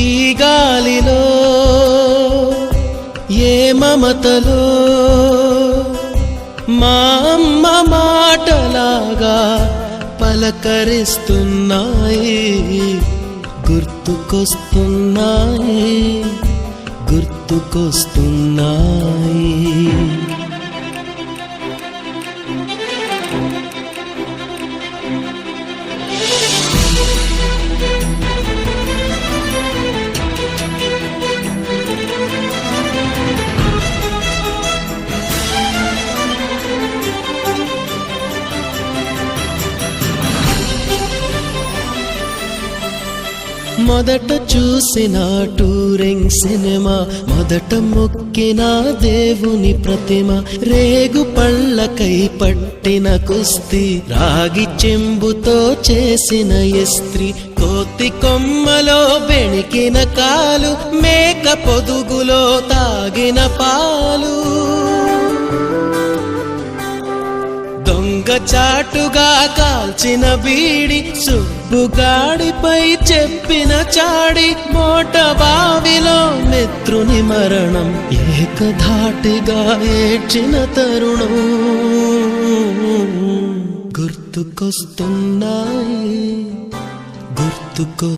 ఈ గాలిలో ఏ మమతలో మా అమ్మ మాటలాగా పలకరిస్తున్నాయి, గుర్తుకొస్తున్నాయి, గుర్తుకొస్తున్నాయి. మొదట చూసిన టూరింగ్ సినిమా, మొదట మొక్కిన దేవుని ప్రతిమ, రేగు పళ్ళకై పట్టిన కుస్తీ, రాగి చెంబుతో చేసిన ఇస్త్రీ, కోతి కొమ్మలో బెణికిన కాలు, మేక పొదుగులో తాగిన పాలు, దొంగ చాటుగా కాల్చిన బీడి, సుబ్బుగాడిపై చెప్పిన చాడి, మోట బావిలో మిత్రుని మరణం, ఏకధాటిగా ఏడ్చిన తరుణం గుర్తుకొస్తున్నాయి, గుర్తుకొ